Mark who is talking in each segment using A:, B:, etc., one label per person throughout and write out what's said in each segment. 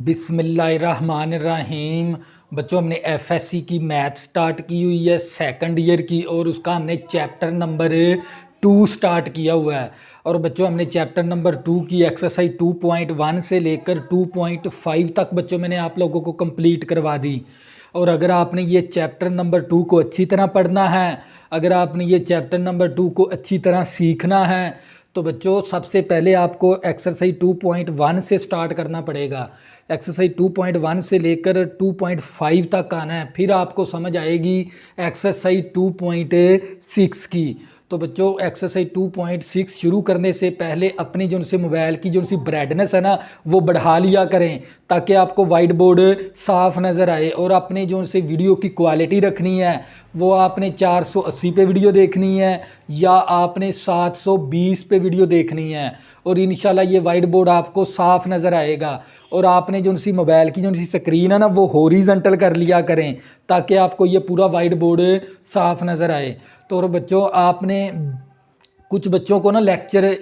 A: बिस्मिल्लाहिर्रहमानिर्रहीम। बच्चों, हमने एफएससी की मैथ स्टार्ट की हुई है सेकंड ईयर की, और उसका हमने चैप्टर नंबर 2 स्टार्ट किया हुआ है। और बच्चों, हमने चैप्टर नंबर 2 की एक्सरसाइज 2.1 से लेकर 2.5 तक बच्चों मैंने आप लोगों को कंप्लीट करवा दी। और अगर आपने ये चैप्टर नंबर 2 को अच्छी तरह पढ़ना है, अगर आपने ये चैप्टर नंबर 2 को अच्छी तरह सीखना है, तो बच्चों सबसे पहले आपको एक्सरसाइज 2.1 से स्टार्ट करना पड़ेगा। एक्सरसाइज 2.1 से लेकर 2.5 तक आना है, फिर आपको समझ आएगी एक्सरसाइज 2.6 की। तो बच्चों, एक्सरसाइज 2.6 शुरू करने से पहले अपनी जो से मोबाइल की जो सी ब्राइटनेस है ना, वो बढ़ा लिया करें ताकि आपको वाइट बोर्ड साफ नज़र आए। और अपने जो से वीडियो की क्वालिटी रखनी है वो आपने 480 पे वीडियो देखनी है या आपने 720 पे वीडियो देखनी है, और इंशाल्लाह ये वाइट बोर्ड आपको साफ नज़र आएगा। और आपने जो सी मोबाइल की जो सी स्क्रीन है ना, वो हॉरिजॉन्टल कर लिया करें ताकि आपको ये पूरा वाइट बोर्ड साफ नज़र आए। तो और बच्चों, आपने कुछ बच्चों को ना लेक्चर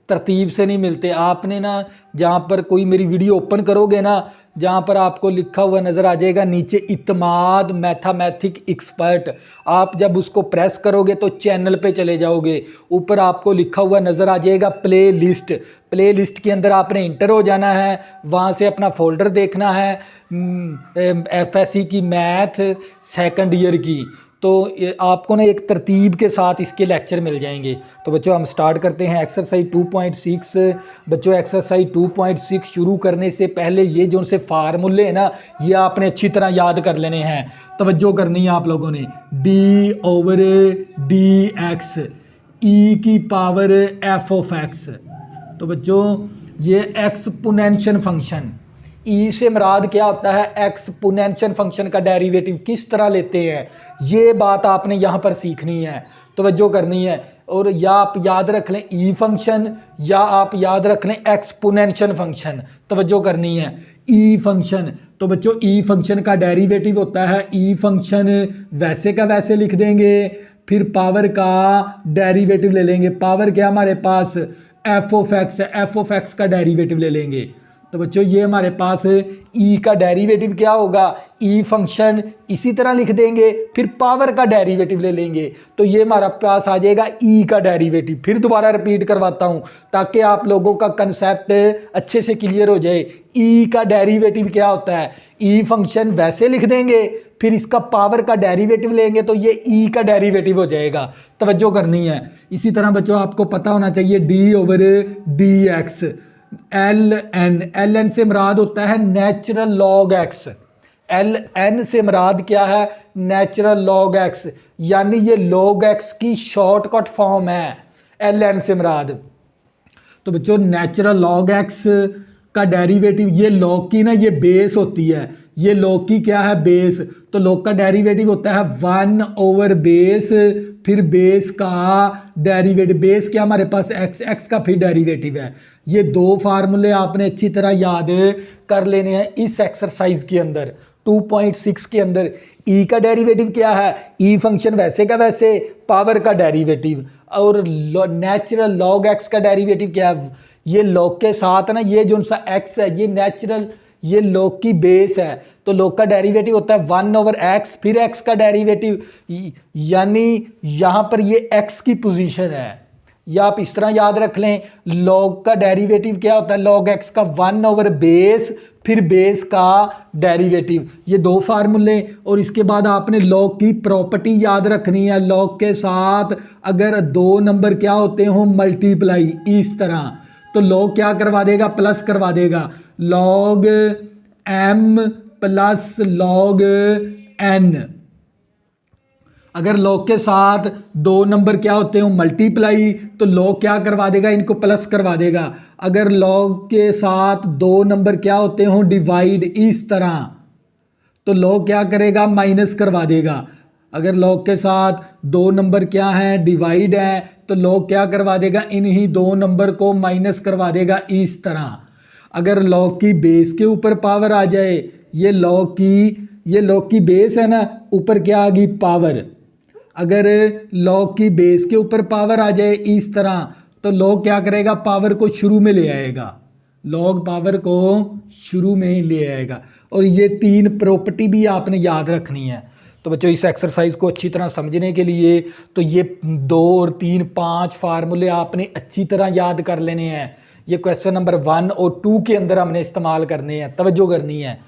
A: तरतीब से नहीं मिलते। आपने ना जहाँ पर कोई मेरी वीडियो ओपन करोगे ना, जहाँ पर आपको लिखा हुआ नज़र आ जाएगा नीचे इत्माद मैथमेटिक एक्सपर्ट, आप जब उसको प्रेस करोगे तो चैनल पे चले जाओगे, ऊपर आपको लिखा हुआ नज़र आ जाएगा प्ले लिस्ट। प्ले लिस्ट के अंदर आपने इंटर हो जाना है, वहाँ से अपना फोल्डर देखना है एफएससी की मैथ सेकंड ईयर की। तो आपको ना एक तरतीब के साथ इसके लेक्चर मिल जाएंगे। तो बच्चों, हम स्टार्ट करते हैं एक्सरसाइज 2.6। बच्चों, एक्सरसाइज 2.6 शुरू करने से पहले ये जो उनसे फार्मूले हैं ना, ये आपने अच्छी तरह याद कर लेने हैं। तवज्जो करनी है आप लोगों ने। d/dx e की पावर f(x). तो बच्चों, ये एक्सपोनेंशियल फंक्शन, ई से मुराद क्या होता है? एक्सपोनेंशियल फंक्शन का डेरिवेटिव किस तरह लेते हैं, ये बात आपने यहाँ पर सीखनी है, तवज्जो करनी है। और या आप याद रख लें ई फंक्शन, या आप याद रख लें एक्सपोनेंशियल फंक्शन, तवज्जो करनी है। ई फंक्शन, तो बच्चों ई फंक्शन का डेरिवेटिव होता है, ई फंक्शन वैसे का वैसे लिख देंगे, फिर पावर का डेरिवेटिव ले लेंगे। पावर क्या हमारे पास? f(x) है, f(x) का डेरिवेटिव ले लेंगे। तो बच्चों, ये हमारे पास ई का डेरिवेटिव क्या होगा? ई फंक्शन इसी तरह लिख देंगे, फिर पावर का डेरिवेटिव ले लेंगे, तो ये हमारा पास आ जाएगा ई का डेरिवेटिव। फिर दोबारा रिपीट करवाता हूँ ताकि आप लोगों का कंसेप्ट अच्छे से क्लियर हो जाए। ई का डेरिवेटिव क्या होता है? ई फंक्शन वैसे लिख देंगे, फिर इसका पावर का डेरिवेटिव लेंगे, तो ये ई का डेरिवेटिव हो जाएगा। तवज्जो करनी है। इसी तरह बच्चों, आपको पता होना चाहिए d/dx एल एन से मुराद होता है natural log x. L N से मुराद क्या है? नेचुरल लॉग एक्स, यानी ये लॉग एक्स की शॉर्टकट फॉर्म है एल एन से मुराद। तो बच्चों, नेचुरल लॉग एक्स का डेरिवेटिव, ये लॉग की ना ये बेस होती है, ये लॉग की क्या है? बेस। तो लॉग का डेरिवेटिव होता है 1/बेस, फिर बेस का डेरिवेटिव। बेस क्या हमारे पास? एक्स, एक्स का फिर डेरिवेटिव है। ये दो फार्मूले आपने अच्छी तरह याद कर लेने हैं इस एक्सरसाइज के अंदर। 2.6 के अंदर ई का डेरिवेटिव क्या है? ई फंक्शन वैसे का वैसे, पावर का डेरिवेटिव। और नेचुरल लॉग एक्स का डेरिवेटिव क्या है? ये लॉग के साथ ना ये जो सा एक्स है, ये नेचुरल, ये लॉग की बेस है, तो लॉग का डेरिवेटिव होता है 1/x, फिर x का डेरिवेटिव, यानी यहाँ पर ये x की पोजीशन है। या आप इस तरह याद रख लें, लॉग का डेरिवेटिव क्या होता है? लॉग x का 1/बेस, फिर बेस का डेरिवेटिव। ये दो फार्मूले। और इसके बाद आपने लॉग की प्रॉपर्टी याद रखनी है। लॉग के साथ अगर दो नंबर क्या होते हो? मल्टीप्लाई, इस तरह, तो लॉग क्या करवा देगा? प्लस करवा देगा। Log m plus log n। अगर लॉग के साथ दो नंबर क्या होते हो? मल्टीप्लाई, तो लॉग क्या करवा देगा? इनको प्लस करवा देगा। अगर लॉग के साथ दो नंबर क्या होते हो? डिवाइड, इस तरह, तो लॉग क्या करेगा? माइनस करवा देगा। अगर लॉग के साथ दो नंबर क्या हैं? डिवाइड है, तो लॉग क्या करवा देगा? इन्हीं दो नंबर को माइनस करवा देगा, इस तरह। अगर लॉग की बेस के ऊपर पावर आ जाए, ये लॉग की बेस है ना, ऊपर क्या आ गई? पावर। अगर लॉग की बेस के ऊपर पावर आ जाए इस तरह, तो लॉग क्या करेगा? पावर को शुरू में ले आएगा। लॉग पावर को शुरू में ही ले आएगा। और ये 3 प्रॉपर्टी भी आपने याद रखनी है। तो बच्चों इस एक्सरसाइज को अच्छी तरह समझने के लिए तो ये 2 और 3 5 फार्मूले आपने अच्छी तरह याद कर लेने हैं। ये क्वेश्चन नंबर 1 और 2 के अंदर हमने इस्तेमाल करने हैं, तवज्जो करनी है।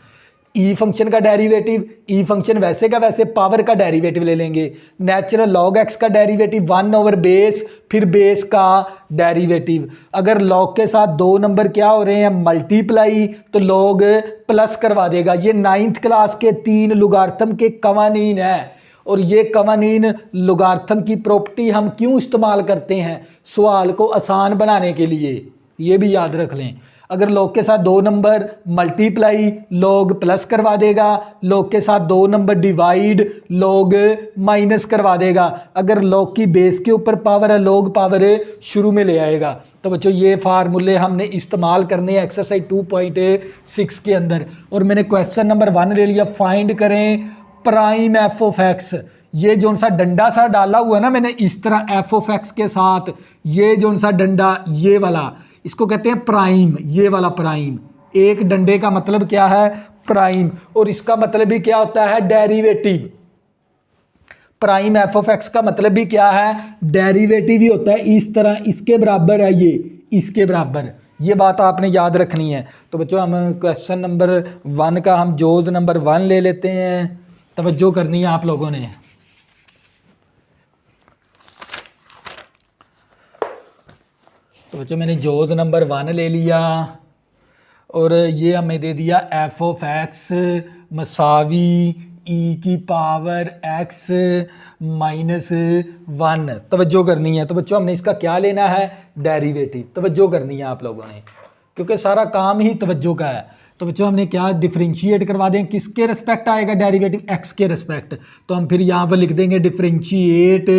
A: ई फंक्शन का डेरिवेटिव, ई फंक्शन वैसे का वैसे पावर का डेरिवेटिव ले लेंगे। नेचुरल लॉग एक्स का डेरिवेटिव 1 ओवर बेस, फिर बेस का डेरिवेटिव। अगर लॉग के साथ 2 नंबर क्या हो रहे हैं मल्टीप्लाई, तो लॉग प्लस करवा देगा। ये 9th क्लास के 3 लुगार्थम के कवानीन है। और ये कवानीन लुगार्थम की प्रॉपर्टी हम क्यों इस्तेमाल करते हैं? सवाल को आसान बनाने के लिए, ये भी याद रख लें। अगर लॉग के साथ 2 नंबर मल्टीप्लाई, लॉग प्लस करवा देगा। लॉग के साथ 2 नंबर डिवाइड, लॉग माइनस करवा देगा। अगर लॉग की बेस के ऊपर पावर है, लॉग पावर शुरू में ले आएगा। तो बच्चों ये फार्मूले हमने इस्तेमाल करने हैं एक्सरसाइज 2.6 के अंदर। और मैंने क्वेश्चन नंबर 1 ले लिया, फाइंड करें प्राइम एफ ऑफ एक्स। ये जो सा डंडा सा डाला हुआ है ना मैंने इस तरह एफ ऑफ एक्स के साथ, ये जो सा डंडा ये वाला, इसको कहते हैं प्राइम। ये वाला प्राइम, एक डंडे का मतलब क्या है? प्राइम। और इसका मतलब भी क्या होता है? Derivative. Prime F of x का मतलब भी क्या है? डेरिवेटिव ही होता है। इस तरह इसके बराबर है, ये इसके बराबर। ये बात आपने याद रखनी है। तो बच्चों हम क्वेश्चन नंबर 1 का हम जोज नंबर 1 ले लेते हैं। तवज्जो करनी है आप लोगों ने। तो बच्चों मैंने जोज नंबर 1 ले लिया और ये हमें दे दिया एफ ऑफ एक्स मसावी ई की पावर एक्स माइनस 1। तवज्जो करनी है। तो बच्चों हमने इसका क्या लेना है? डेरिवेटिव। तवज्जो करनी है आप लोगों ने, क्योंकि सारा काम ही तवज्जो का है। तो बच्चों हमने क्या डिफरेंशिएट करवा दें, किसके रिस्पेक्ट आएगा डेरिवेटिव? एक्स के रिस्पेक्ट। तो हम फिर यहाँ पर लिख देंगे differentiate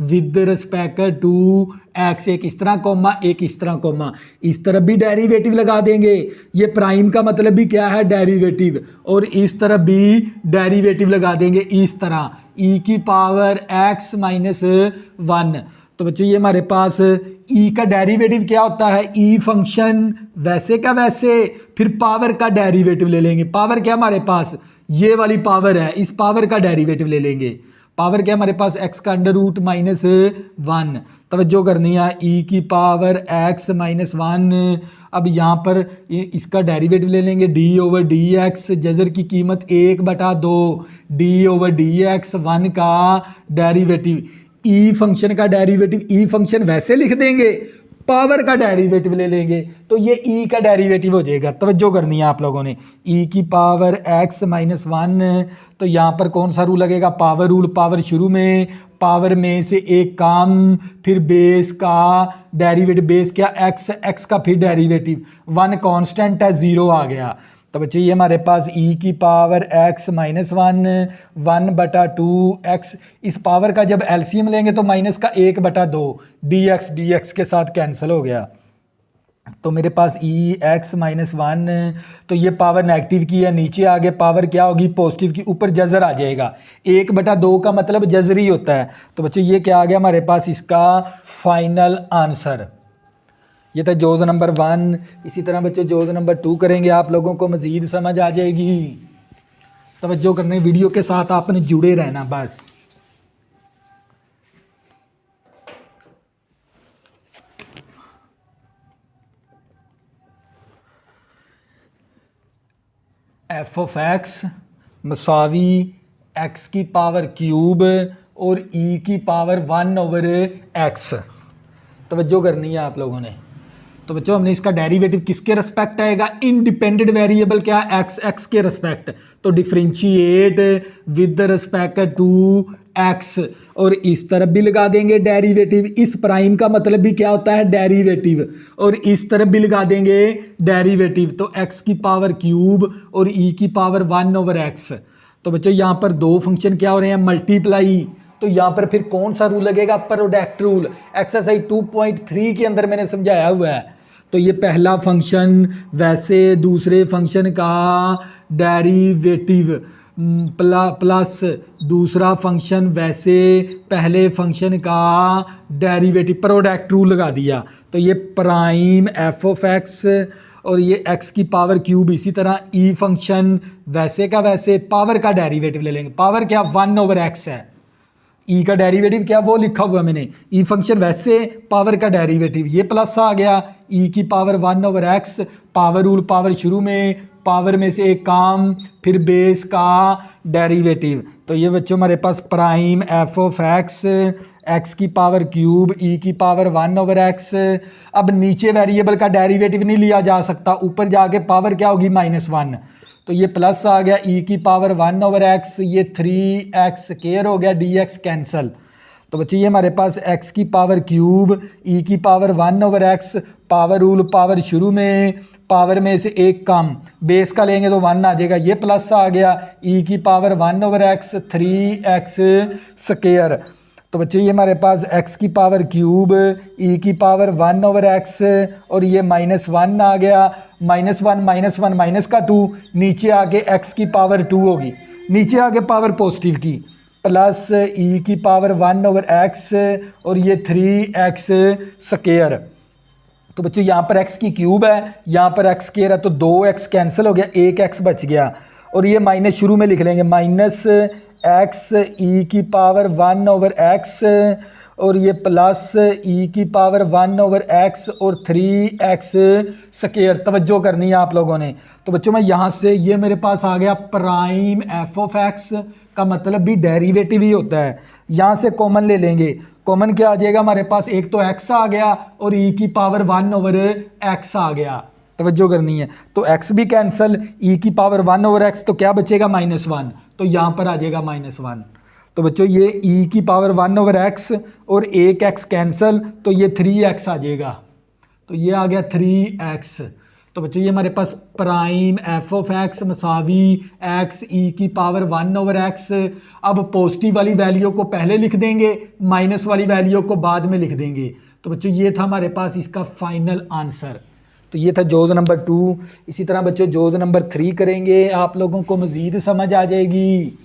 A: with respect to x. एक इस तरह कॉमा, एक इस तरह कॉमा, इस तरफ भी डेरिवेटिव लगा देंगे। ये प्राइम का मतलब भी क्या है? डेरिवेटिव। और इस तरफ भी डेरिवेटिव लगा देंगे इस तरह, ई की पावर एक्स माइनस 1। तो बच्चों ये हमारे पास ई का डेरिवेटिव क्या होता है? ई फंक्शन वैसे का वैसे, फिर पावर का डेरिवेटिव ले लेंगे। पावर क्या हमारे पास? ये वाली पावर है, इस पावर का डेरिवेटिव ले लेंगे। पावर क्या हमारे पास? एक्स का अंडर रूट माइनस 1। तवज्जो करनी है, ई की पावर एक्स माइनस 1। अब यहाँ पर इसका डेरिवेटिव ले लेंगे, D over D x. Jhajjar की कीमत 1/2, डी ओवर डी एक्स 1 का डेरिवेटिव। ई फंक्शन का डेरिवेटिव, ई फंक्शन वैसे लिख देंगे, पावर का डेरिवेटिव ले लेंगे, तो ये ई का डेरिवेटिव हो जाएगा। तवज्जो करनी है आप लोगों ने। ई की पावर एक्स माइनस 1, तो यहाँ पर कौन सा रूल लगेगा? Power rule. पावर शुरू में, पावर में से एक कम, फिर बेस का डेरिवेटिव। बेस क्या? एक्स, एक्स का फिर डेरिवेटिव। 1 कांस्टेंट है, 0 आ गया। तो बच्चे ये हमारे पास ई की पावर एक्स माइनस 1/2 एक्स। इस पावर का जब एलसीएम लेंगे तो माइनस का 1/2 डी एक्स के साथ कैंसिल हो गया। तो मेरे पास ई एक्स माइनस 1, तो ये पावर नेगेटिव की है, नीचे आगे पावर क्या होगी? पॉजिटिव की। ऊपर जजर आ जाएगा। 1/2 का मतलब जजरी होता है। तो बच्चे ये क्या आ गया हमारे पास? इसका फाइनल आंसर। ये था जोज नंबर 1। इसी तरह बच्चे जोज नंबर 2 करेंगे, आप लोगों को मज़ीद समझ आ जाएगी। तवज्जो करने, वीडियो के साथ आपने जुड़े रहना बस। एफ ऑफ एक्स मसावी एक्स की पावर क्यूब और ई की पावर 1 ओवर एक्स। तवज्जो करनी है आप लोगों ने। तो बच्चों हमने इसका डेरिवेटिव किसके रिस्पेक्ट आएगा? इंडिपेंडेंट वेरिएबल क्या? एक्स, एक्स के रिस्पेक्ट। तो differentiate with respect to x. और इस तरफ भी लगा देंगे डेरिवेटिव। इस प्राइम का मतलब भी क्या होता है? डेरिवेटिव। और इस तरफ भी लगा देंगे डेरिवेटिव। तो एक्स की पावर क्यूब और ई की पावर 1 ओवर एक्स। तो बच्चों यहाँ पर 2 फंक्शन क्या हो रहे हैं? मल्टीप्लाई। तो यहाँ पर फिर कौन सा रूल लगेगा? Product rule. एक्सरसाइज 2.3 के अंदर मैंने समझाया हुआ है। तो ये पहला फंक्शन वैसे दूसरे फंक्शन का डेरिवेटिव प्लस दूसरा फंक्शन वैसे पहले फंक्शन का डेरिवेटिव, प्रोडक्ट रूल लगा दिया। तो ये प्राइम एफ ऑफ एक्स और ये x की पावर क्यूब। इसी तरह ई फंक्शन वैसे का वैसे, पावर का डेरिवेटिव ले लेंगे। पावर क्या 1/x है, ई का डेरिवेटिव क्या वो लिखा हुआ मैंने, ई फंक्शन वैसे पावर का डेरिवेटिव, ये प्लस आ गया ई की power 1/x। Power rule, power शुरू में, पावर में से एक काम, फिर बेस का डेरिवेटिव। तो ये बच्चों हमारे पास प्राइम एफ ऑफ एक्स की पावर क्यूब ई की पावर 1/x। अब नीचे वेरिएबल का डेरिवेटिव नहीं लिया जा सकता, ऊपर जाके पावर क्या होगी -1, तो ये प्लस आ गया ई की पावर 1/x, ये 3x स्क्वायर हो गया, dx कैंसल। तो बच्चे ये हमारे पास x की पावर क्यूब ई की power 1/x, power rule, power शुरू में, पावर में से एक कम, बेस का लेंगे तो 1 आ जाएगा, ये प्लस आ गया ई की पावर 1/x 3x स्क्वायर। तो बच्चे ये हमारे पास x की पावर क्यूब ई की पावर 1/x और ये -1 आ गया, -1 माइनस का 2, नीचे आके x की पावर 2 होगी, नीचे आके पावर पॉजिटिव की, प्लस ई की पावर 1/x और ये 3x स्क्वायर। तो बच्चों यहाँ पर x की क्यूब है, यहाँ पर x स्क्वायर है, तो 2x कैंसिल हो गया, 1x बच गया, और ये माइनस शुरू में लिख लेंगे, -x ई की पावर 1/x और ये प्लस ई की पावर 1/x और 3x स्क्वायर। तवज्जो करनी है आप लोगों ने। तो बच्चों मैं यहाँ से, ये मेरे पास आ गया प्राइम एफ ऑफ एक्स, का मतलब भी डेरिवेटिव ही होता है। यहाँ से कॉमन ले लेंगे, कॉमन क्या आ जाएगा हमारे पास, एक तो x आ गया और e की पावर 1/x आ गया। तवज्जो करनी है, तो x भी कैंसिल, e की पावर 1/x, तो क्या बचेगा -1, तो यहाँ पर आ जाएगा -1। तो बच्चों ये e की पावर 1/x और एक x कैंसिल, तो ये 3x आ जाएगा, तो ये आ गया 3x। तो बच्चों ये हमारे पास प्राइम एफ ऑफ एक्स मसावी x ई की पावर 1/x। अब पॉजिटिव वाली वैल्यू को पहले लिख देंगे, माइनस वाली वैल्यू को बाद में लिख देंगे। तो बच्चों ये था हमारे पास इसका फाइनल आंसर। तो ये था जोज नंबर 2। इसी तरह बच्चों जोज नंबर 3 करेंगे, आप लोगों को मज़ीद समझ आ जाएगी।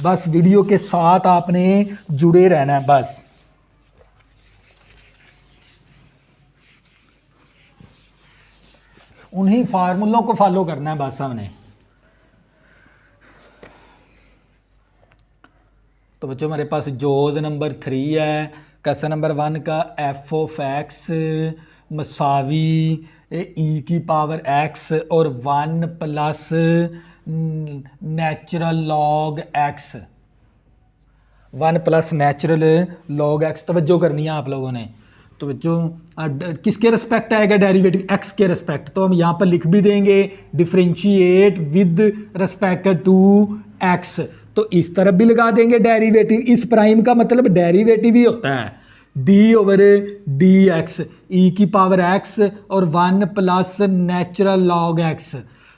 A: बस वीडियो के साथ आपने जुड़े रहना है बस। उन्हीं फार्मूलों को फॉलो करना है बस हमने। तो बच्चों हमारे पास जोज नंबर 3 है। क्वेश्चन नंबर 1 का एफ ऑफ एक्स मसावी ई की पावर एक्स और 1 plus natural log x, 1 plus natural log x. तवज्जो करनी है आप लोगों ने। तो बच्चों किसके रिस्पेक्ट आएगा डेरिवेटिव, एक्स के रिस्पेक्ट, तो हम यहाँ पर लिख भी देंगे differentiate with respect to x. तो इस तरफ भी लगा देंगे डेरिवेटिव, इस प्राइम का मतलब डेरिवेटिव ही होता है d/dx ई की पावर x और 1 प्लस नेचुरल लॉग x।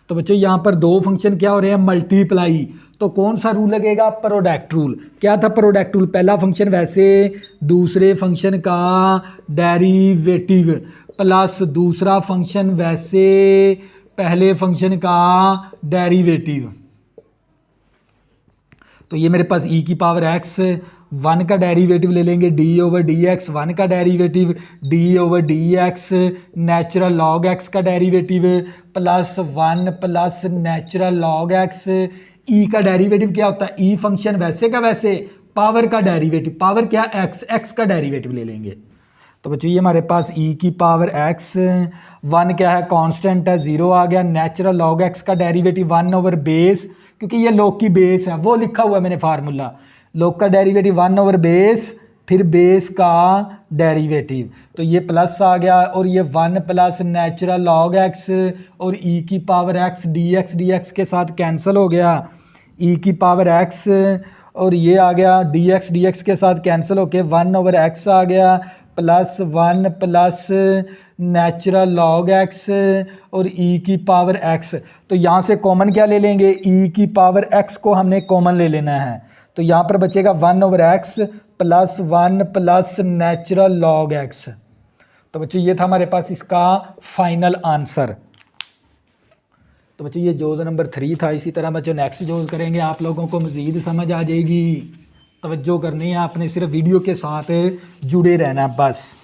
A: तो बच्चों यहाँ पर दो फंक्शन क्या हो रहे हैं, मल्टीप्लाई। तो कौन सा रूल लगेगा, प्रोडक्ट रूल। क्या था प्रोडक्ट रूल, पहला फंक्शन वैसे दूसरे फंक्शन का डेरिवेटिव प्लस दूसरा फंक्शन वैसे पहले फंक्शन का डेरिवेटिव। तो ये मेरे पास e की पावर x 1 का डेरिवेटिव ले लेंगे d/dx, 1 का derivative d/dx natural log x का derivative plus 1 plus natural log x। e का डेरिवेटिव क्या होता है, e फंक्शन वैसे का वैसे पावर का डेरिवेटिव, पावर क्या x का डेरिवेटिव ले लेंगे। तो बच्चों ये हमारे पास e की पावर x, 1 क्या है कांस्टेंट है 0 आ गया, नेचुरल लॉग x का डेरिवेटिव 1/बेस, क्योंकि ये लॉग की बेस है वो लिखा हुआ है मैंने फार्मूला, लॉग का डेरिवेटिव 1/बेस फिर बेस का डेरिवेटिव। तो ये प्लस आ गया और ये 1 प्लस नेचुरल लॉग x और e की पावर x dx के साथ कैंसिल हो गया, e की पावर x और ये आ गया dx के साथ कैंसिल होके 1/x आ गया plus 1 plus natural log x और e की पावर x। तो यहाँ से कॉमन क्या ले लेंगे, e की पावर x को हमने कॉमन ले लेना है। तो यहाँ पर बचेगा 1/x plus 1 plus natural log x। तो बच्चों ये था हमारे पास इसका फाइनल आंसर। तो बच्चों ये जोज नंबर 3 था। इसी तरह बच्चों नेक्स्ट जोज करेंगे, आप लोगों को मज़ीद समझ आ जाएगी। तवज्जो करनी है आपने, सिर्फ वीडियो के साथ जुड़े रहना बस।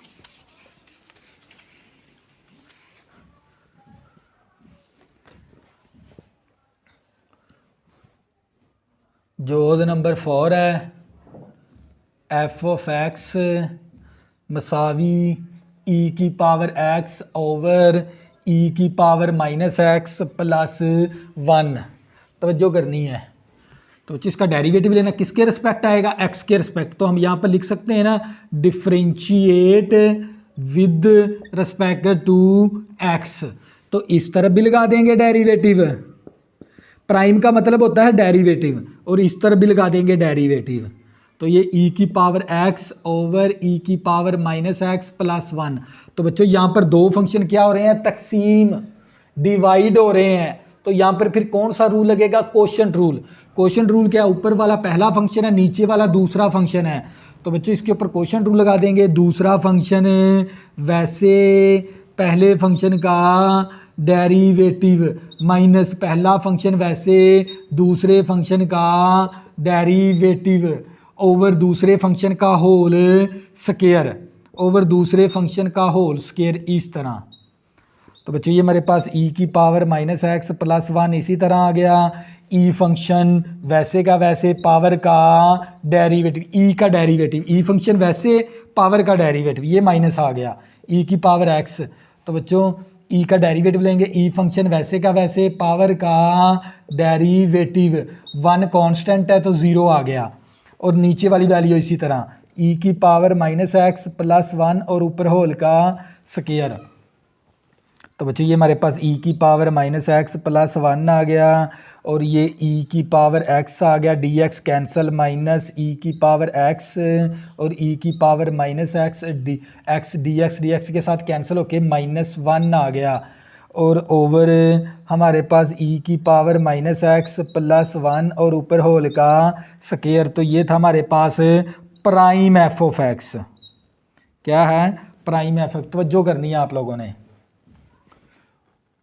A: जोज नंबर 4 है एफ ऑफ एक्स मसावी ई की पावर एक्स ओवर ई की पावर माइनस एक्स प्लस 1। तवज्जो करनी है। तो इसका डेरिवेटिव लेना किसके रिस्पेक्ट आएगा, एक्स के रिस्पेक्ट। तो हम यहाँ पर लिख सकते हैं ना differentiate with respect to x. तो इस तरफ भी लगा देंगे डेरिवेटिव, प्राइम का मतलब होता है डेरिवेटिव, और इस तरफ भी लगा देंगे डेरिवेटिव। तो ये e की पावर x ओवर e की पावर माइनस एक्स प्लस 1। तो बच्चों यहाँ पर दो फंक्शन क्या हो रहे हैं, तकसीम, डिवाइड हो रहे हैं। तो यहाँ पर फिर कौन सा रूल लगेगा, कोशेंट रूल। कोशेंट रूल क्या, ऊपर वाला पहला फंक्शन है, नीचे वाला दूसरा फंक्शन है। तो बच्चों इसके ऊपर कोशेंट रूल लगा देंगे। दूसरा फंक्शन वैसे पहले फंक्शन का डेरिवेटिव माइनस पहला फंक्शन वैसे दूसरे फंक्शन का डेरिवेटिव ओवर दूसरे फंक्शन का होल स्क्वायर ओवर दूसरे फंक्शन का होल स्क्वायर, इस तरह। तो बच्चों ये हमारे पास e की पावर माइनस एक्स प्लस 1 इसी तरह आ गया। e फंक्शन वैसे का वैसे पावर का डेरिवेटिव, e का डेरिवेटिव, e फंक्शन वैसे पावर का डेरिवेटिव, ये माइनस आ गया e की पावर x। तो बच्चों e का डेरिवेटिव लेंगे, e फंक्शन वैसे का वैसे पावर का डेरिवेटिव, 1 कांस्टेंट है तो 0 आ गया, और नीचे वाली वैल्यू इसी तरह e की पावर माइनस एक्स प्लस 1 और ऊपर होल का स्क्वायर। तो बच्चों ये हमारे पास e की पावर माइनस एक्स प्लस 1 आ गया, और ये e की पावर x आ गया, dx कैंसिल, माइनस e की पावर x और e की power minus x x dx के साथ कैंसिल होके माइनस 1 आ गया, और ओवर हमारे पास e की पावर माइनस एक्स प्लस 1 और ऊपर होल का स्क्वायर। तो ये था हमारे पास प्राइम एफ ऑफ एक्स। क्या है, प्राइम एफ ऑफ, तवज्जो करनी है आप लोगों ने।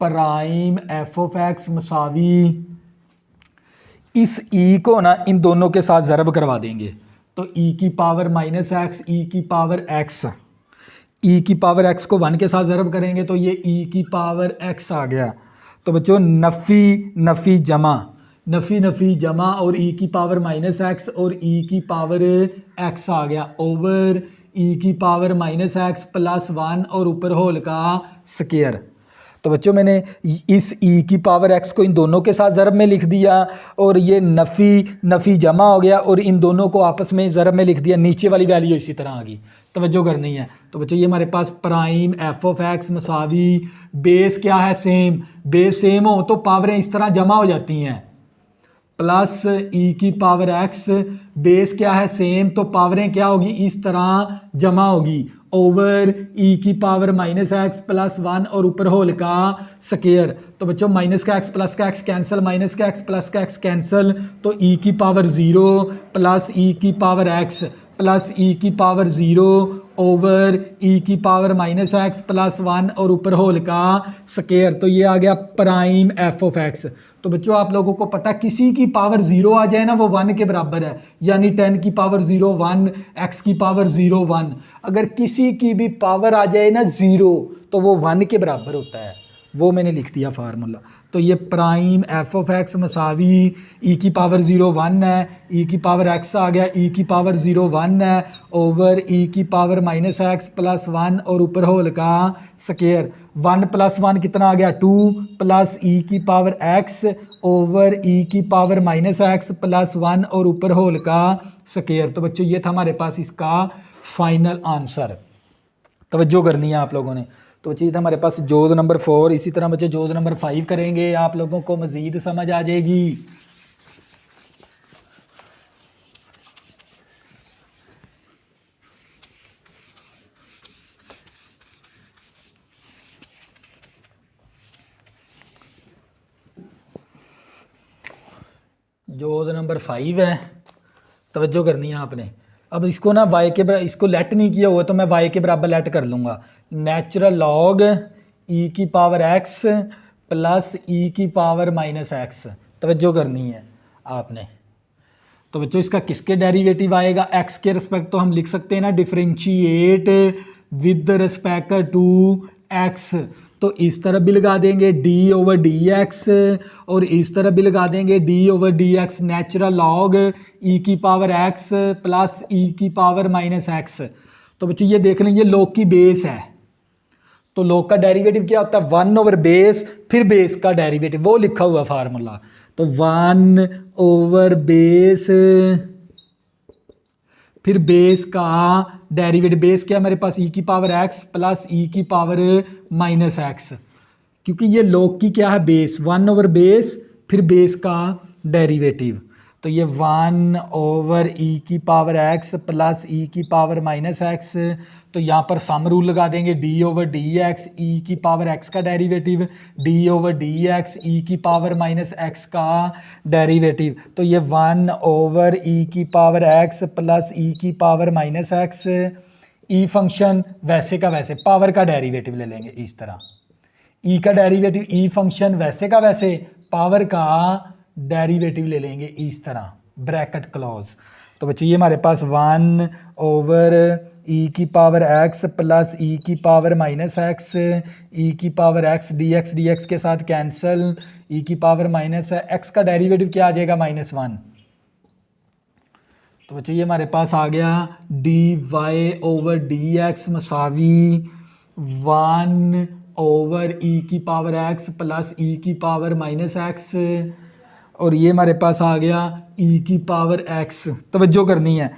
A: प्राइम एफ ऑफ एक्स मसावी इस e को ना इन दोनों के साथ ज़रब करवा देंगे। तो e की पावर माइनस एक्स, e की पावर x, e की पावर x को 1 के साथ ज़रब करेंगे तो ये e की पावर x आ गया। तो बच्चों नफ़ी नफ़ी जमा, नफ़ी नफ़ी जमा, और e की पावर माइनस एक्स और e की पावर x आ गया ओवर e की पावर माइनस एक्स प्लस 1 और ऊपर होल का स्क्वायर। तो बच्चों मैंने इस e की पावर x को इन दोनों के साथ ज़रब में लिख दिया, और ये नफ़ी नफ़ी जमा हो गया, और इन दोनों को आपस में ज़रब में लिख दिया। नीचे वाली वैल्यू इसी तरह आ गई, तवज्जो करनी है। तो बच्चों ये हमारे पास प्राइम एफ ऑफ एक्स मसावी, बेस क्या है, सेम, बेस सेम हो तो पावरें इस तरह जमा हो जाती हैं, प्लस e की पावर x, बेस क्या है, सेम, तो पावरें क्या होगी, इस तरह जमा होगी, ओवर e की पावर माइनस एक्स प्लस 1 और ऊपर होल का स्क्वायर। तो बच्चों माइनस का x प्लस का x कैंसिल, माइनस का x प्लस का x कैंसिल, तो e की पावर 0 प्लस e की पावर x प्लस e की पावर 0 ओवर e की पावर माइनस एक्स प्लस 1 और ऊपर होल का स्क्वायर। तो ये आ गया प्राइम एफ ऑफ एक्स। तो बच्चों आप लोगों को पता किसी की पावर 0 आ जाए ना वो 1 के बराबर है, यानी 10 की पावर 0 1, x की पावर 0 1। अगर किसी की भी पावर आ जाए ना 0 तो वो 1 के बराबर होता है, वो मैंने लिख दिया फार्मूला। तो ये प्राइम एफ ऑफ एक्स मसावी e की पावर 0 1 है, e की पावर x आ गया, e की पावर 0 1 है ओवर e की पावर माइनस एक्स प्लस 1 और ऊपर होल का स्क्वायर। 1 प्लस 1 कितना आ गया, 2 प्लस e की पावर x ओवर e की पावर माइनस एक्स प्लस 1 और ऊपर होल का स्क्वायर। तो बच्चों ये था हमारे पास इसका फाइनल आंसर, तवज्जो करनी है आप लोगों ने। तो चीज़ हमारे पास जोज नंबर 4, इसी तरह बच्चे जोज नंबर 5 करेंगे, आप लोगों को मज़ीद समझ आ जाएगी। जोज नंबर 5 है, तवज्जो करनी है आपने। अब इसको ना y के बराबर, इसको लेट नहीं किया हुआ तो मैं y के बराबर लेट कर लूँगा। नेचुरल लॉग e की पावर x प्लस e की पावर माइनस एक्स, तवज्जो करनी है आपने। तो बच्चों इसका किसके डेरिवेटिव आएगा, x के रिस्पेक्ट। तो हम लिख सकते हैं ना differentiate with respect to x। तो इस तरफ भी लगा देंगे d/dx और इस तरफ भी लगा देंगे d/dx नेचुरल लॉग e की पावर x प्लस e की पावर माइनस x। तो बच्चों ये देख लें, ये लॉग की बेस है, तो लॉग का डेरिवेटिव क्या होता है 1/बेस फिर बेस का डेरिवेटिव, वो लिखा हुआ फार्मूला। तो 1/बेस फिर बेस का डेरिवेटिव, बेस क्या हमारे पास e की पावर x प्लस e की पावर माइनस x, क्योंकि ये लॉग की क्या है बेस, 1/बेस फिर बेस का डेरिवेटिव। तो ये 1/e की पावर x प्लस e की पावर माइनस x। तो यहाँ पर सम रूल लगा देंगे d/dx e की पावर x का डेरिवेटिव d/dx e की पावर माइनस x का डेरिवेटिव। तो ये 1/e की पावर x प्लस e की power minus x। e function वैसे का वैसे पावर का डेरिवेटिव ले लेंगे इस तरह, e का डेरिवेटिव e फंक्शन वैसे का वैसे पावर का डेरिवेटिव ले लेंगे इस तरह, ब्रैकेट क्लोज। तो बच्चों ये हमारे पास 1/e की पावर x प्लस e की पावर माइनस x, e की पावर x dx के साथ कैंसिल, e की पावर माइनस x का डेरिवेटिव क्या आ जाएगा -1। तो बच्चों ये हमारे पास आ गया dy/dx मसावी 1/e की पावर x प्लस e की पावर माइनस x, और ये हमारे पास आ गया e की पावर x। तवज्जो करनी है,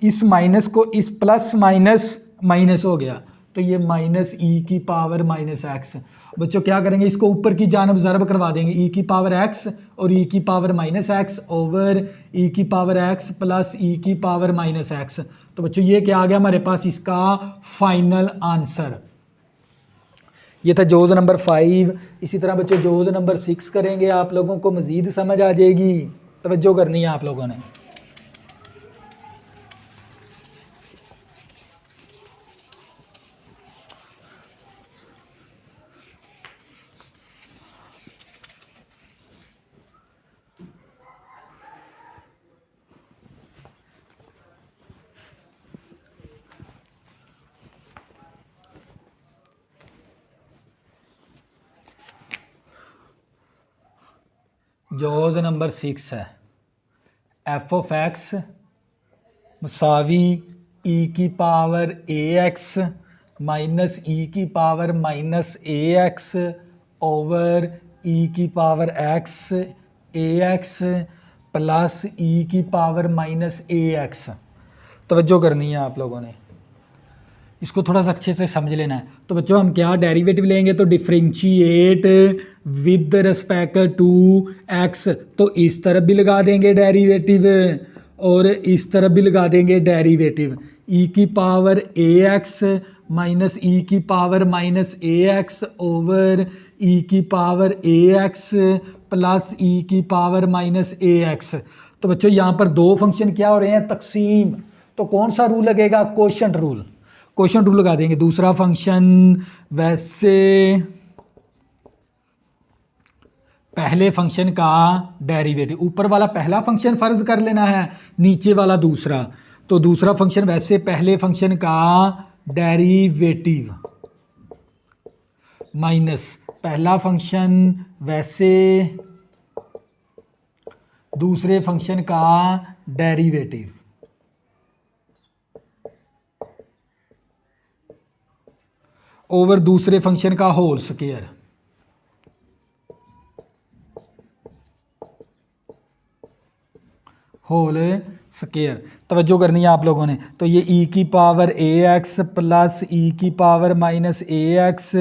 A: इस माइनस को इस प्लस माइनस माइनस हो गया, तो ये -e की पावर माइनस x। बच्चों क्या करेंगे, इसको ऊपर की जानब ज़रब करवा देंगे, e की पावर x और e की power minus x over e की पावर x प्लस e की पावर माइनस x। तो बच्चों ये क्या आ गया हमारे पास इसका फाइनल आंसर। ये था जोज़ नंबर 5। इसी तरह बच्चों जोज़ नंबर 6 करेंगे, आप लोगों को मज़ीद समझ आ जाएगी। तवज्जो करनी है आप लोगों ने। जोज़ नंबर 6 है f(x) मसावी e की पावर ax माइनस e की power minus ax over e की power x ax plus e की पावर माइनस ax। तवज्जो करनी है आप लोगों ने, इसको थोड़ा सा अच्छे से समझ लेना है। तो बच्चों हम क्या डेरिवेटिव लेंगे, तो differentiate with respect to x, तो इस तरफ भी लगा देंगे डेरिवेटिव और इस तरफ भी लगा देंगे डेरिवेटिव। e की पावर ax माइनस e की power minus ax over e की पावर ax प्लस e की पावर माइनस ax। तो बच्चों यहाँ पर दो फंक्शन क्या हो रहे हैं, तकसीम। तो कौन सा रूल लगेगा, कोशेंट रूल। कोशेंट रूल लगा देंगे। दूसरा फंक्शन वैसे पहले फंक्शन का डेरिवेटिव, ऊपर वाला पहला फंक्शन फर्ज कर लेना है, नीचे वाला दूसरा। तो दूसरा फंक्शन वैसे पहले फंक्शन का डेरिवेटिव माइनस पहला फंक्शन वैसे दूसरे फंक्शन का डेरिवेटिव ओवर दूसरे फंक्शन का होल स्क्वायर। Whole square. तवज्जो करनी है आप लोगों ने। तो ये e की पावर ax प्लस e की पावर माइनस ax।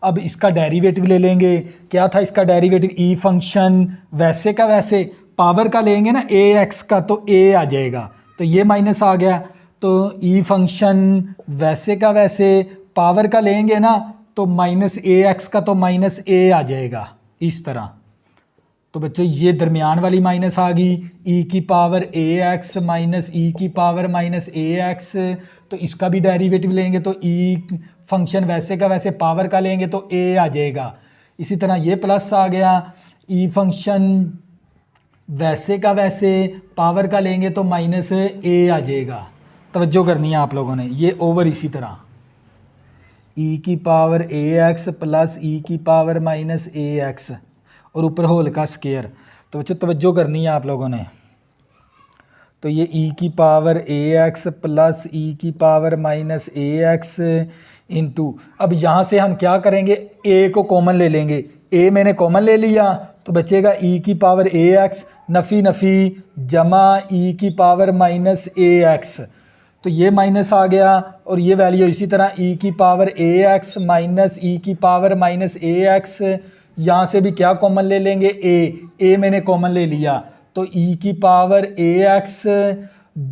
A: अब इसका डेरिवेटिव ले लेंगे। क्या था इसका डेरिवेटिव, e फंक्शन वैसे का वैसे पावर का लेंगे ना ax का, तो a आ जाएगा, तो ये माइनस आ गया। तो e फंक्शन वैसे का वैसे पावर का लेंगे ना, तो माइनस ax का तो माइनस a आ जाएगा इस तरह। तो बच्चों ये दरमियान वाली माइनस आ गई, e की पावर ax माइनस e की पावर माइनस ax। तो इसका भी डेरिवेटिव लेंगे, तो e फंक्शन वैसे का वैसे पावर का लेंगे तो a आ जाएगा। इसी तरह ये प्लस आ गया, e फंक्शन वैसे का वैसे पावर का लेंगे तो माइनस a आ जाएगा। तवज्जो करनी है आप लोगों ने। ये ओवर इसी तरह ई की पावर ए एक्स प्लस ई की पावर माइनस ए एक्स और ऊपर होल का स्केयर। तो बच्चों तवज्जो करनी है आप लोगों ने। तो ये ई की पावर ए एक्स प्लस ई की पावर माइनस ए एक्स इंटू, अब यहाँ से हम क्या करेंगे, ए को कॉमन ले लेंगे। ए मैंने कॉमन ले लिया तो बचेगा ई की पावर ए एक्स नफ़ी नफ़ी जमा ई की पावर माइनस ए एक्स। तो ये माइनस आ गया और ये वैल्यू इसी तरह ई की पावर ए एक्स माइनस ई की पावर माइनस ए एक्स। यहाँ से भी क्या कॉमन ले लेंगे, ए मैंने कॉमन ले लिया तो ई की पावर ए एक्स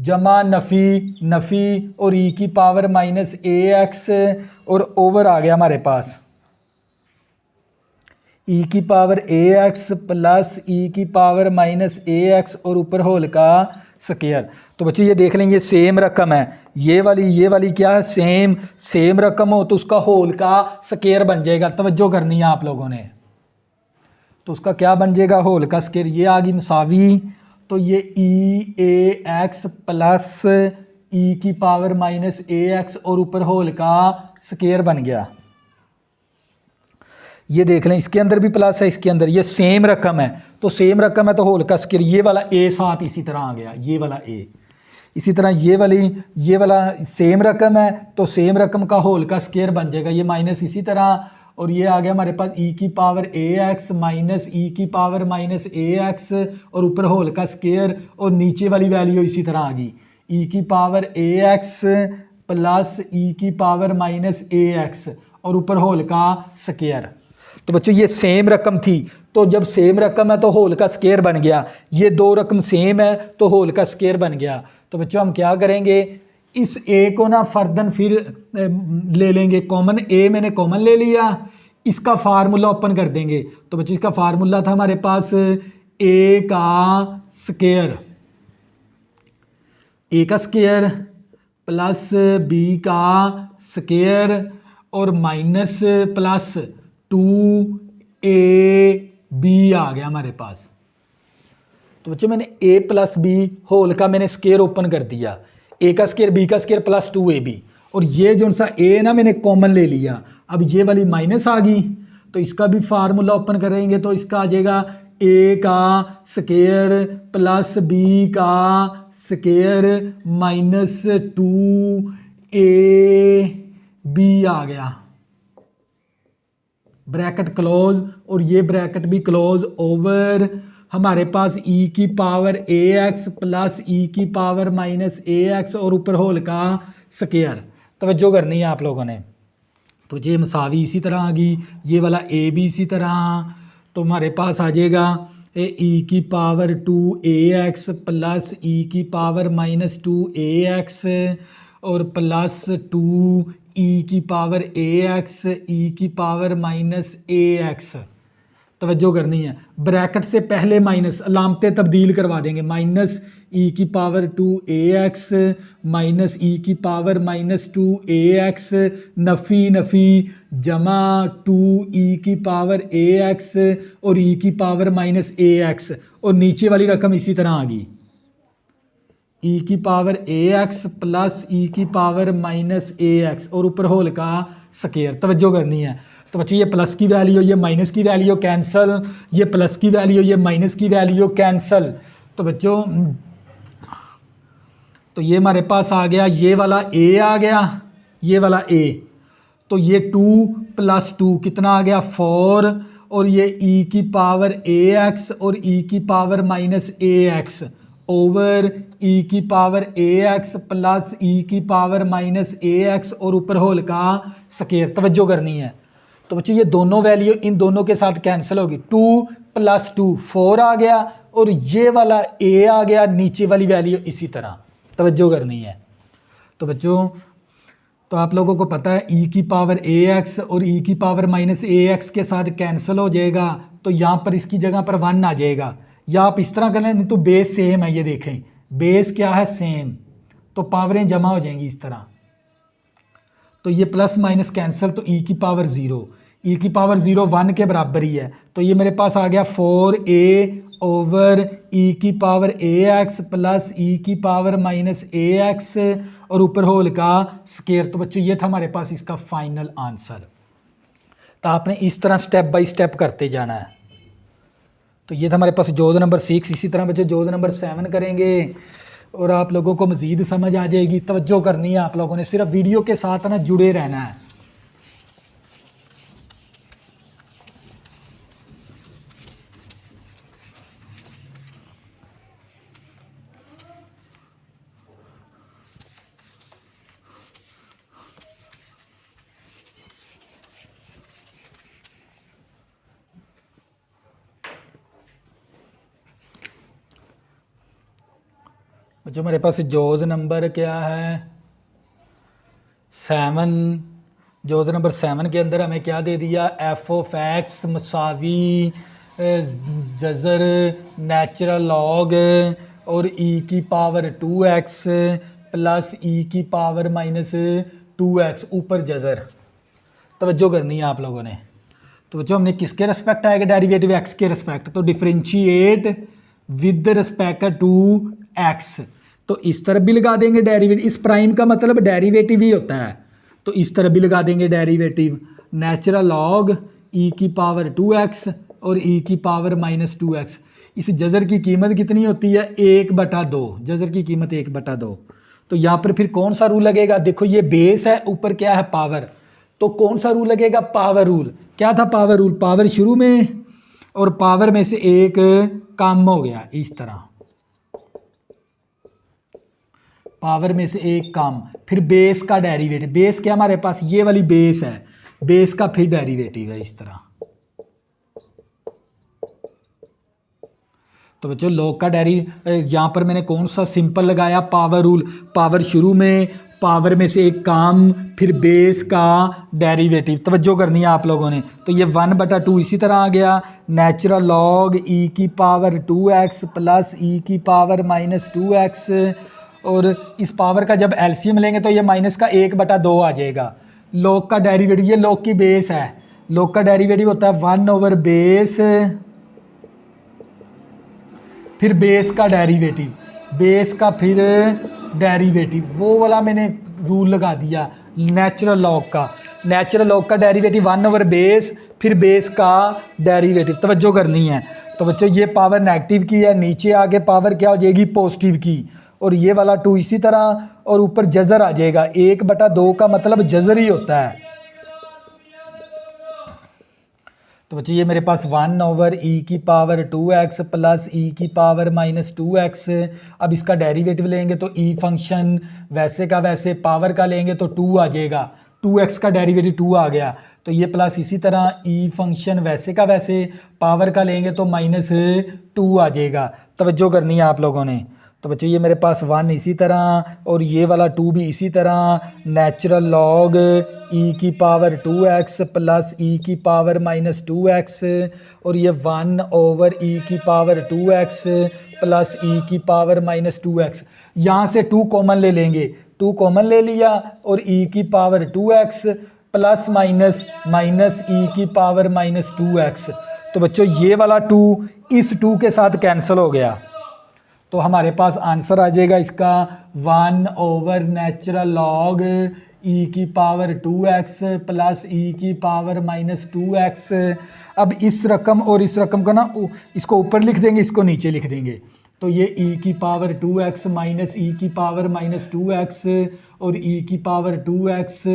A: जमा नफ़ी नफ़ी और ई की पावर माइनस ए एक्स और ओवर आ गया हमारे पास ई की पावर ए एक्स प्लस ई की पावर माइनस ए एक्स और ऊपर होल का स्केयर। तो बच्चों ये देख लें ये सेम रकम है, ये वाली क्या है, सेम रकम हो तो उसका होल का स्केयर बन जाएगा। तवज्जो करनी है आप लोगों ने। तो उसका क्या बन जाएगा, होल का स्केयर। ये आ गई मसावी, तो ये ई ए एक्स प्लस ई की पावर माइनस ए एक्स और ऊपर होल का स्केयर बन गया। ये देख लें इसके अंदर भी प्लस है, इसके अंदर ये सेम रकम है, तो सेम रकम है तो होल का स्केयर। ये वाला ए साथ इसी तरह आ गया, ये वाला ए। इसी तरह ये वाला सेम रकम है तो सेम रकम का होल का स्केयर बन जाएगा। ये माइनस इसी तरह, और ये आ गया हमारे पास ई की पावर ए एक्स माइनस ई की पावर माइनस ए एक्स और ऊपर होल का स्केयर, और नीचे वाली वैल्यू इसी तरह आ गई ई की पावर ए एक्स प्लस ई की पावर माइनस ए एक्स और ऊपर होल का स्केयर। तो बच्चों ये सेम रकम थी, तो जब सेम रकम है तो होल का स्केयर बन गया। ये दो रकम सेम है तो होल का स्केयर बन गया। तो बच्चों हम क्या करेंगे, इस ए को ना फर्दन फिर ले लेंगे कॉमन। ए मैंने कॉमन ले लिया, इसका फार्मूला ओपन कर देंगे। तो बच्चों इसका फार्मूला था हमारे पास ए का स्केयर, ए का स्केयर प्लस बी का स्केयर और माइनस प्लस 2ab आ गया हमारे पास। तो बच्चों मैंने a प्लस बी होल का मैंने स्केयर ओपन कर दिया, a का स्केयर b का स्केयर प्लस 2ab, और ये जो सा a ना मैंने कॉमन ले लिया। अब ये वाली माइनस आ गई तो इसका भी फार्मूला ओपन करेंगे तो इसका आ जाएगा a का स्केयर प्लस b का स्केयर माइनस 2ab आ गया, ब्रैकेट क्लोज, और ये ब्रैकेट भी क्लोज ओवर हमारे पास ई की पावर ए एक्स प्लस ई की पावर माइनस ए एक्स और ऊपर होल का स्केयर। तवज्जो करनी है आप लोगों ने। तो ये मसावी इसी तरह आ गई, ये वाला ए भी इसी तरह। तो हमारे पास आ जाएगा ई की पावर 2 ए एक्स प्लस ई की पावर माइनस 2 ए एक्स और प्लस 2 ई की पावर ए एक्स ई की पावर माइनस ए एक्स। तवज्जो करनी है, ब्रैकेट से पहले माइनस, अलामतें तब्दील करवा देंगे। माइनस ई की पावर 2 ए एक्स माइनस ई की पावर माइनस 2 ए एक्स नफ़ी नफ़ी जमा 2 ई की पावर ए एक्स और ई की पावर माइनस ए एक्स, और नीचे वाली रकम इसी तरह आ गई ई की पावर ए एक्स प्लस ई की पावर माइनस ए एक्स और ऊपर होल का स्केयर। तवज्जो करनी है। तो बच्चों ये प्लस की वैल्यू, ये माइनस की वैल्यू कैंसल, ये प्लस की वैल्यू, ये माइनस की वैल्यू कैंसल। तो बच्चों तो ये हमारे पास आ गया, ये वाला ए आ गया, ये वाला ए, तो ये 2 प्लस 2 कितना आ गया 4, और ये ई की पावर ए एक्स और ई की पावर माइनस ए एक्स ओवर ई की पावर ए एक्स प्लस ई की पावर माइनस ए एक्स और ऊपर होल का स्केयर। तवज्जो करनी है। तो बच्चों ये दोनों वैल्यू इन दोनों के साथ कैंसिल होगी, 2 प्लस 2 4 आ गया, और ये वाला ए आ गया, नीचे वाली वैल्यू इसी तरह। तवज्जो करनी है। तो बच्चों तो आप लोगों को पता है ई की पावर ए एक्स और ई की पावर माइनस ए एक्स के साथ कैंसिल हो जाएगा, तो यहाँ पर इसकी जगह पर 1 आ जाएगा। या आप इस तरह कर लें, तो बेस सेम है, ये देखें बेस क्या है सेम, तो पावरें जमा हो जाएंगी इस तरह। तो ये प्लस माइनस कैंसिल, तो ई की पावर 0, ई की पावर 0 1 के बराबर ही है। तो ये मेरे पास आ गया 4a ओवर ई की पावर ए एक्स प्लस ई की पावर माइनस ए एक्स और ऊपर होल का स्केयर। तो बच्चों ये था हमारे पास इसका फाइनल आंसर। तो आपने इस तरह स्टेप बाय स्टेप करते जाना है। तो ये था हमारे पास जोज नंबर 6। इसी तरह बच्चों जोज नंबर 7 करेंगे और आप लोगों को मज़ीद समझ आ जाएगी। तवज्जो करनी है आप लोगों ने, सिर्फ वीडियो के साथ ना जुड़े रहना है। जो मेरे पास जोज नंबर क्या है 7। जोज नंबर 7 के अंदर हमें क्या दे दिया, एफ ऑफ एक्स मसावी जज़र नेचुरल लॉग और ई की पावर 2x प्लस ई की पावर माइनस 2x ऊपर जज़र। तवज्जो करनी है आप लोगों ने। तो बच्चों हमने किसके रिस्पेक्ट आएगा डेरिवेटिव, एक्स के रिस्पेक्ट। तो differentiate with respect to x. तो इस तरफ भी लगा देंगे डेरिवेटिव, इस प्राइम का मतलब डेरिवेटिव ही होता है। तो इस तरफ भी लगा देंगे डेरिवेटिव नेचुरल लॉग ई की पावर 2x और ई की पावर माइनस 2x। इस जज़र की कीमत कितनी होती है 1/2। जज़र की कीमत 1/2। तो यहाँ पर फिर कौन सा रूल लगेगा, देखो ये बेस है, ऊपर क्या है पावर। तो कौन सा रूल लगेगा, पावर रूल। क्या था पावर रूल, पावर शुरू में और पावर में से एक कम हो गया, इस तरह पावर में से एक कम। फिर बेस का डेरिवेटिव, बेस क्या हमारे पास ये वाली बेस है, बेस का फिर डेरिवेटिव है इस तरह। तो बच्चों लॉग का यहाँ पर मैंने कौन सा सिंपल लगाया, पावर रूल। पावर शुरू में, पावर में से एक काम, फिर बेस का डेरिवेटिव। तवज्जो करनी है आप लोगों ने। तो ये 1/2 इसी तरह आ गया नेचुरल लॉग ई की पावर 2x प्लस ई की पावर माइनस 2x। और इस पावर का जब एलसीएम लेंगे तो ये माइनस का 1/2 आ जाएगा। लॉग का डेरिवेटिव, ये लॉग की बेस है, लॉग का डेरिवेटिव होता है 1 ओवर बेस फिर बेस का डेरिवेटिव, बेस का फिर डेरिवेटिव। वो वाला मैंने रूल लगा दिया नेचुरल लॉग का। नेचुरल लॉग का डेरिवेटिव 1 ओवर बेस फिर बेस का डेरिवेटिव। तवज्जो करनी है। तो बच्चों ये पावर नेगेटिव की है, नीचे आके पावर क्या हो जाएगी पॉजिटिव की। और ये वाला 2 इसी तरह, और ऊपर जज़र आ जाएगा। 1/2 का मतलब जज़र ही होता है। तो बच्चे ये मेरे पास 1 ओवर ई की पावर 2x प्लस ई की पावर माइनस 2x। अब इसका डेरिवेटिव लेंगे तो ई फंक्शन वैसे का वैसे, पावर का लेंगे तो 2 आ जाएगा। 2x का डेरिवेटिव 2 आ गया। तो ये प्लस इसी तरह ई फंक्शन वैसे का वैसे, पावर का लेंगे तो माइनस 2 आ जाएगा। तवज्जो करनी है आप लोगों ने। तो बच्चों ये मेरे पास 1 इसी तरह और ये वाला 2 भी इसी तरह। नेचुरल लॉग ई की पावर 2x प्लस ई की पावर माइनस 2x और ये 1 ओवर ई की पावर 2x प्लस ई की पावर माइनस 2x। यहाँ से 2 कॉमन ले लेंगे, 2 कॉमन ले लिया और ई की power 2x plus minus minus E की पावर माइनस 2x। तो बच्चों ये वाला 2 इस 2 के साथ कैंसिल हो गया। तो हमारे पास आंसर आ जाएगा इसका 1 ओवर नेचुरल लॉग ई की पावर 2x प्लस ई की पावर माइनस 2x। अब इस रकम और इस रकम का ना इसको ऊपर लिख देंगे, इसको नीचे लिख देंगे। तो ये ई की पावर 2x माइनस ई की पावर माइनस 2x और ई की पावर 2x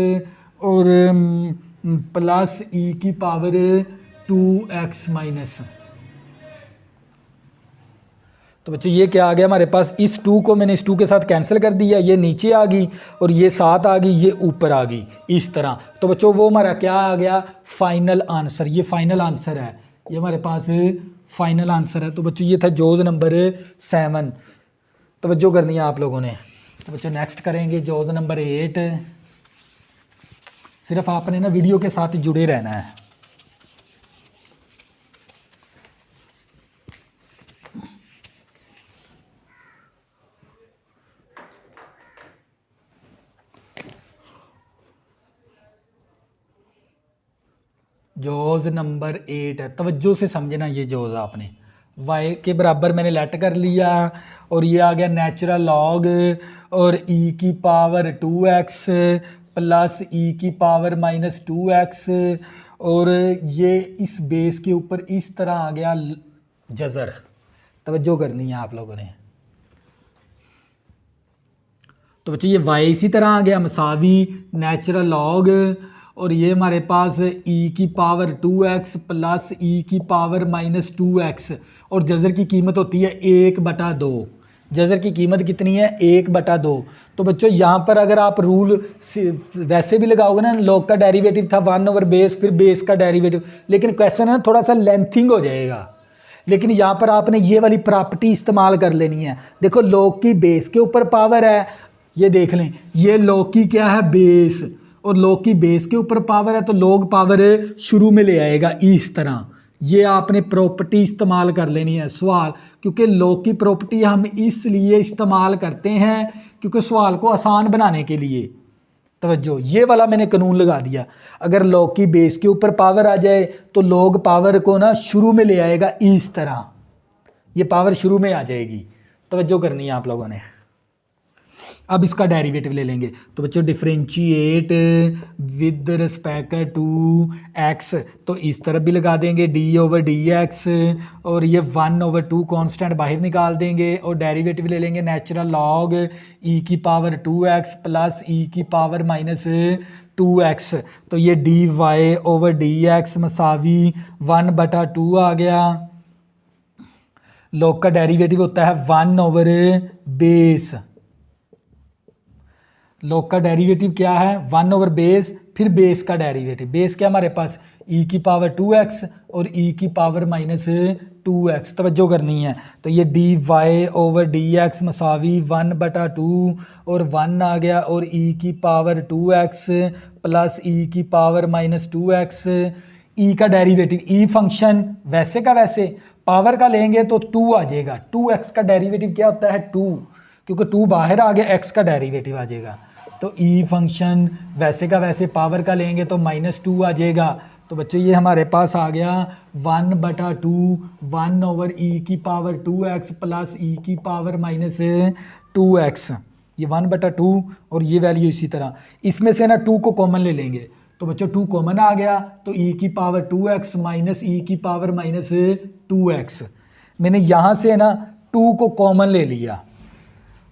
A: और प्लस ई की पावर 2x माइनस। तो बच्चों ये क्या आ गया हमारे पास, इस 2 को मैंने इस 2 के साथ कैंसिल कर दिया, ये नीचे आ गई और ये 7 आ गई, ये ऊपर आ गई इस तरह। तो बच्चों वो हमारा क्या आ गया फाइनल आंसर। ये फाइनल आंसर है, ये हमारे पास फाइनल आंसर है। तो बच्चों ये था जोज नंबर 7। तवज्जो करनी है आप लोगों ने। तो बच्चों नेक्स्ट करेंगे जोज नंबर 8। सिर्फ आपने ना वीडियो के साथ जुड़े रहना है। जोज नंबर 8 है, तवज्जो से समझना ये जोज आपने। y के बराबर मैंने लेट कर लिया और ये आ गया नेचुरल लॉग और e की पावर 2x प्लस e की पावर माइनस 2x और ये इस बेस के ऊपर इस तरह आ गया जज़र। तवज्जो करनी है आप लोगों ने। तो बच्चों ये y इसी तरह आ गया मसावी नेचुरल लॉग और ये हमारे पास e की पावर 2x प्लस e की पावर माइनस 2x और जज़र की कीमत होती है 1/2। जज़र की कीमत कितनी है 1/2। तो बच्चों यहाँ पर अगर आप रूल वैसे भी लगाओगे ना, लॉग का डेरिवेटिव था 1 बेस फिर बेस का डेरिवेटिव, लेकिन क्वेश्चन है थोड़ा सा लेंथिंग हो जाएगा। लेकिन यहाँ पर आपने ये वाली प्रॉपर्टी इस्तेमाल कर लेनी है। देखो लॉग की बेस के ऊपर पावर है, ये देख लें, ये लॉग की क्या है बेस और लॉग की बेस के ऊपर पावर है, तो लॉग पावर शुरू में ले आएगा इस तरह। ये आपने प्रॉपर्टी इस्तेमाल कर लेनी है सवाल, क्योंकि लॉग की प्रॉपर्टी हम इसलिए इस्तेमाल करते हैं क्योंकि सवाल को आसान बनाने के लिए। तवज्जो, ये वाला मैंने कानून लगा दिया। अगर लॉग की बेस के ऊपर पावर आ जाए तो लॉग पावर को ना शुरू में ले आएगा इस तरह, ये पावर शुरू में आ जाएगी। तवज्जो करनी है आप लोगों ने। अब इसका डेरिवेटिव ले लेंगे। तो बच्चों differentiate with respect to x, तो इस तरफ भी लगा देंगे d/dx और ये 1/2 कांस्टेंट बाहर निकाल देंगे और डेरिवेटिव ले लेंगे नेचुरल लॉग e की पावर 2x प्लस e की पावर माइनस 2x। तो ये dy/dx मसावी 1/2 आ गया। लॉग का डेरिवेटिव होता है 1/बेस। लॉग का डेरिवेटिव क्या है 1/बेस फिर बेस का डेरिवेटिव। बेस क्या हमारे पास e की पावर 2x और e की पावर माइनस 2x। तवज्जो करनी है। तो ये dy/dx मसावी 1/2 और 1 आ गया और e की पावर 2x प्लस e की पावर माइनस 2x। e का डेरिवेटिव, e फंक्शन वैसे का वैसे पावर का लेंगे तो 2 आ जाएगा। 2x का डेरिवेटिव क्या होता है 2, क्योंकि 2 बाहर आ गया x का डेरिवेटिव आ जाएगा। तो e फंक्शन वैसे का वैसे पावर का लेंगे तो -2 आ जाएगा। तो बच्चों ये हमारे पास आ गया 1/2 1/e की पावर 2x प्लस e की पावर माइनस 2x। ये 1/2 और ये वैल्यू इसी तरह। इसमें से ना 2 को कॉमन ले लेंगे, तो बच्चों 2 कॉमन आ गया तो e की पावर 2x माइनस e की पावर माइनस 2x। मैंने यहाँ से ना 2 को कॉमन ले लिया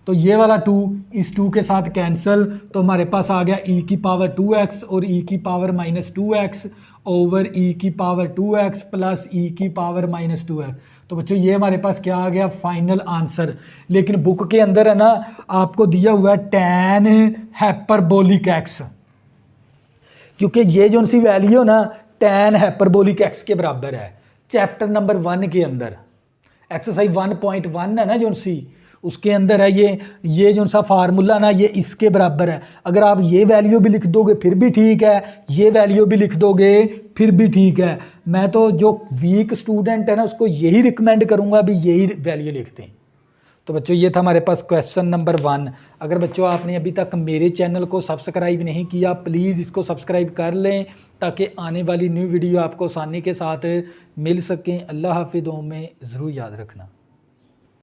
A: तो ये वाला 2 इस 2 के साथ कैंसिल, तो हमारे पास आ गया e की पावर 2x और e की power minus 2x over e की पावर 2x प्लस e की पावर माइनस 2x। तो बच्चों ये हमारे पास क्या आ गया फाइनल आंसर। लेकिन बुक के अंदर है ना आपको दिया हुआ है tan हाइपरबोलिक x, क्योंकि ये जो सी वैल्यू ना tan हाइपरबोलिक x के बराबर है। चैप्टर नंबर 1 के अंदर एक्सरसाइज 1.1 है ना जो सी, उसके अंदर है ये जो सा फार्मूला ना ये इसके बराबर है। अगर आप ये वैल्यू भी लिख दोगे फिर भी ठीक है, ये वैल्यू भी लिख दोगे फिर भी ठीक है। मैं तो जो वीक स्टूडेंट है ना उसको यही रिकमेंड करूँगा भी यही वैल्यू लिखते हैं। तो बच्चों ये था हमारे पास क्वेश्चन नंबर 1। अगर बच्चों आपने अभी तक मेरे चैनल को सब्सक्राइब नहीं किया प्लीज़ इसको सब्सक्राइब कर लें ताकि आने वाली न्यू वीडियो आपको आसानी के साथ मिल सकें। अल्लाह हाफिज़, में ज़रूर याद रखना।